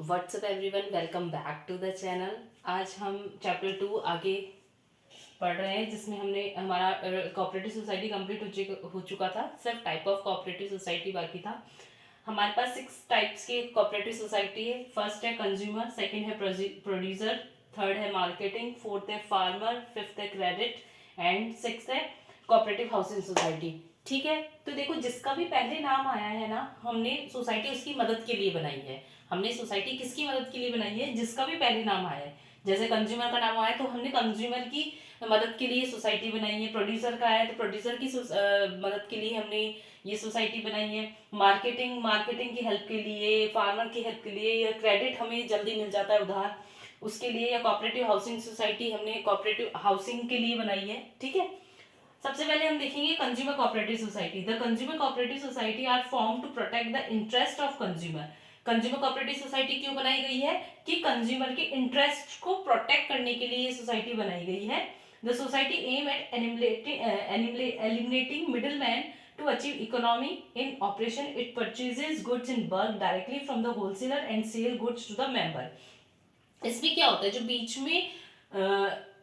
WhatsApp everyone, welcome back to the channel. आज हम chapter 2 आगे पढ़ रहे हैं, जिसमें हमने हमारा कोऑपरेटिव सोसाइटी कंप्लीट हो चुका था। सिर्फ टाइप ऑफ कोऑपरेटिव सोसाइटी बाकी था। हमारे पास 6 टाइप्स की कोऑपरेटिव सोसाइटी है। फर्स्ट है कंज्यूमर, सेकंड है प्रोड्यूसर, थर्ड है मार्केटिंग, फोर्थ है फार्मर, फिफ्थ है क्रेडिट एंड सिक्स्थ है कोऑपरेटिव हाउसिंग सोसाइटी। ठीक है, तो देखो जिसका भी पहले नाम आया है ना, हमने सोसाइटी उसकी मदद के लिए बनाई है। हमने सोसाइटी किसकी मदद के लिए बनाई है? जिसका भी पहले नाम आया है। जैसे कंज्यूमर का नाम आया तो हमने कंज्यूमर की मदद के लिए सोसाइटी बनाई है। प्रोड्यूसर का आया तो प्रोड्यूसर की मदद के लिए हमने ये सोसाइटी बनाई है। मार्केटिंग की हेल्प के लिए, फार्मर की हेल्प के लिए, या क्रेडिट हमें जल्दी मिल जाता है उधार, उसके लिए, या कोऑपरेटिव हाउसिंग सोसाइटी हमने कोऑपरेटिव हाउसिंग के लिए बनाई है। ठीक है, सबसे पहले हम देखेंगे consumer cooperative society. The consumer cooperative society are form to protect the interest of consumer. Consumer cooperative society क्यों बनाई गई है? कि कंज्यूमर के इंटरेस्ट को प्रोटेक्ट करने के लिए ये सोसाइटी बनाई गई है। The society aim at eliminating middle man to achieve economy in operation. It purchases goods in bulk directly from the wholesaler and sell goods to the member. इसमें क्या होता है, जो बीच में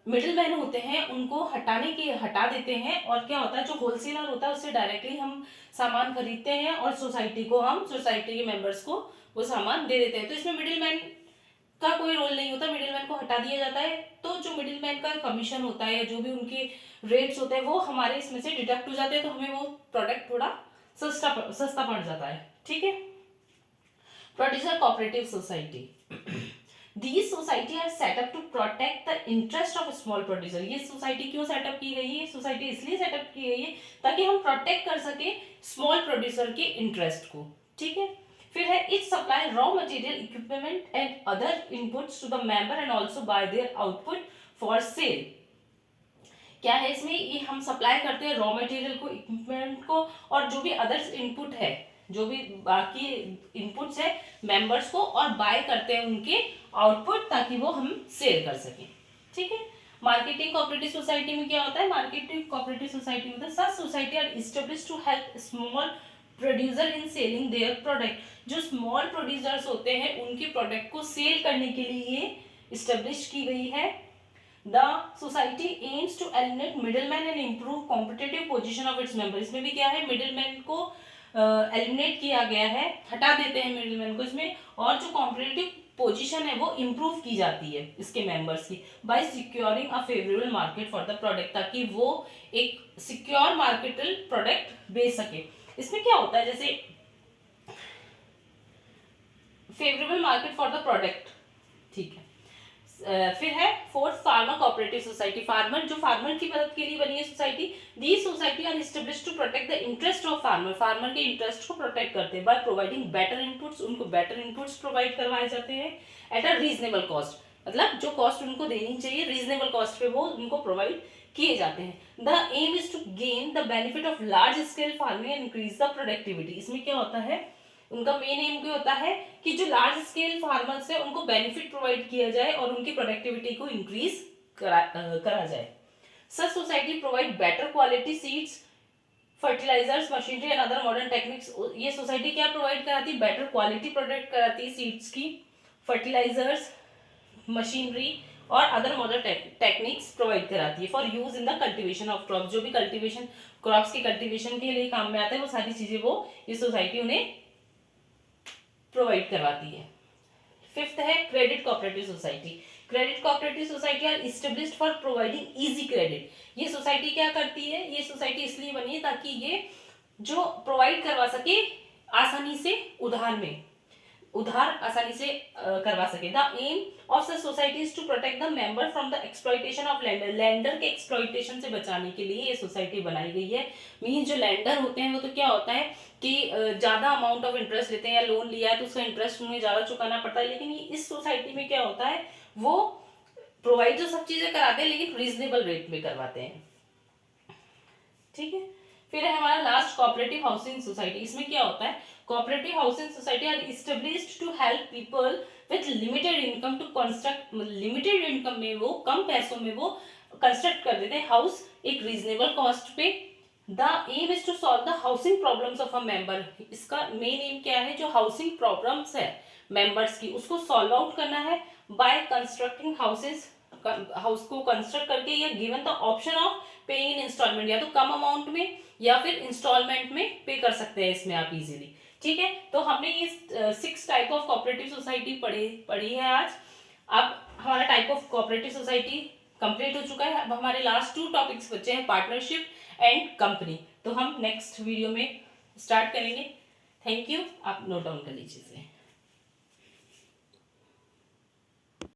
मिडिल मैन होते हैं उनको हटा देते हैं, और क्या होता है, जो होलसेलर होता है उससे डायरेक्टली हम सामान खरीदते हैं और सोसाइटी के मेंबर्स को वो सामान दे देते हैं। तो इसमें मिडिल मैन का कोई रोल नहीं होता, मिडिल मैन को हटा दिया जाता है। तो जो मिडिल मैन का कमीशन होता है या जो भी उनके रेट्स होते हैं वो हमारे इसमें से डिडक्ट हो जाते हैं, तो हमें वो प्रोडक्ट थोड़ा सस्ता पड़ जाता है। ठीक है, producer cooperative society. These society are set up to protect the interest of small producer। ये सोसाइटी क्यों सेटअप की गई है? सोसाइटी इसलिए सेटअप की गई है ताकि हम प्रोटेक्ट कर सके स्मॉल प्रोड्यूसर के इंटरेस्ट को। ठीक है, फिर है it supply raw material, equipment and other inputs to the member and also buy their output for sale. क्या है इसमें? ये हम सप्लाई करते हैं रॉ मटेरियल को, इक्विपमेंट को, और जो भी अदर्स इनपुट है, जो भी बाकी इनपुट्स है मेंबर्स को, और बाय करते हैं उनके आउटपुट ताकि वो हम सेल कर सकें। ठीक है, मार्केटिंग कोऑपरेटिव सोसाइटी में क्या होता है? मार्केटिंग कोऑपरेटिव सोसाइटी में such society are established to help small producer in selling their product. जो स्मॉल प्रोड्यूसर्स होते हैं उनके प्रोडक्ट को सेल करने के लिए एस्टेब्लिश की गई है। The society aims to eliminate middleman and improve competitive position of its members। इसमें भी क्या है, मिडिलमैन को एलिमिनेट किया गया है, हटा देते हैं मिडिलमैन को इसमें, और जो कॉम्पिटिटिव पोजीशन है वो इम्प्रूव की जाती है इसके मेंबर्स की, by securing a favourable market for the product, ताकि वो एक सिक्योर मार्केटल प्रोडक्ट बेच सके। इसमें क्या होता है, जैसे favourable market for the product. ठीक है, फिर है fourth farmer cooperative society. Farmer, जो फार्मर की मदद के लिए बनी है society. The society are established to protect the interest of farmer. Farmer के इंटरेस्ट को प्रोटेक्ट करते हैं बाय प्रोवाइडिंग बेटर इनपुट्स। उनको बेटर इनपुट्स प्रोवाइड करवाए जाते हैं एट अ रीजनेबल कॉस्ट। मतलब जो कॉस्ट उनको देनी चाहिए रीजनेबल कॉस्ट पे वो उनको प्रोवाइड किए जाते हैं। The aim is to gain the benefit of large scale farming and increase the productivity. इसमें क्या होता है, उनका मेन एम क्या होता है कि जो लार्ज स्केल फार्मर्स है उनको बेनिफिट प्रोवाइड किया जाए और उनकी प्रोडक्टिविटी को इंक्रीज करा जाए। Such society provide better quality seeds, fertilisers, machinery and other modern techniques. ये सोसाइटी क्या प्रोवाइड कराती है? बेटर क्वालिटी प्रोडक्ट कराती है, सीड्स की, फर्टिलाइजर्स, मशीनरी और अदर मॉडर्न टेक्निक्स प्रोवाइड कराती है for use in the cultivation of crops. जो भी कल्टीवेशन, क्रॉप्स की कल्टीवेशन के लिए काम में आता है वो सारी चीजें वो ये सोसाइटी उन्हें प्रोवाइड करवाती है। फिफ्थ है credit cooperative society. Credit cooperative society are established for providing easy credit. ये सोसाइटी क्या करती है? ये सोसाइटी इसलिए बनी है ताकि ये जो प्रोवाइड करवा सके आसानी से उधार आसानी से करवा सके। The aim of the society is to protect the member from the exploitation of lender. Lender के एक्सप्लॉइटेशन से बचाने के लिए ये सोसाइटी बनाई गई है। मीन जो लैंडर होते हैं वो तो क्या होता है कि ज्यादा अमाउंट ऑफ इंटरेस्ट लेते हैं, या लोन लिया है तो उसका इंटरेस्ट उन्हें ज्यादा चुकाना पड़ता है, लेकिन इस सोसाइटी में क्या होता है, वो प्रोवाइड जो सब चीजें कराते हैं लेकिन रीजनेबल रेट में करवाते हैं। ठीक है, फिर है हमारा लास्ट कोऑपरेटिव हाउसिंग सोसाइटी। इसमें क्या होता है, cooperative housing society are established to help people with limited income to construct. Limited income में वो, कम पैसों में वो कंस्ट्रक्ट कर देते हैं हाउस एक रीजनेबल कॉस्ट पे, the aim is to solve the housing problems of a member. इसका मेन एम क्या है, जो हाउसिंग प्रॉब्लम्स है मेंबर्स की उसको सॉल्व आउट करना है बाय कंस्ट्रक्टिंग हाउसेस, हाउस को कंस्ट्रक्ट करके, या given the option of paying in instalment, या तो कम अमाउंट में या फिर इंस्टॉलमेंट में पे कर सकते हैं इसमें आप इजीली। ठीक है, तो हमने ये 6 टाइप ऑफ कोऑपरेटिव सोसाइटी पढ़ी है आज। अब हमारा type of cooperative society complete हो चुका है। अब हमारे लास्ट 2 टॉपिक्स बचे हैं, पार्टनरशिप एंड कंपनी। तो हम नेक्स्ट वीडियो में स्टार्ट करेंगे। थैंक यू, आप नोट डाउन कर लीजिए।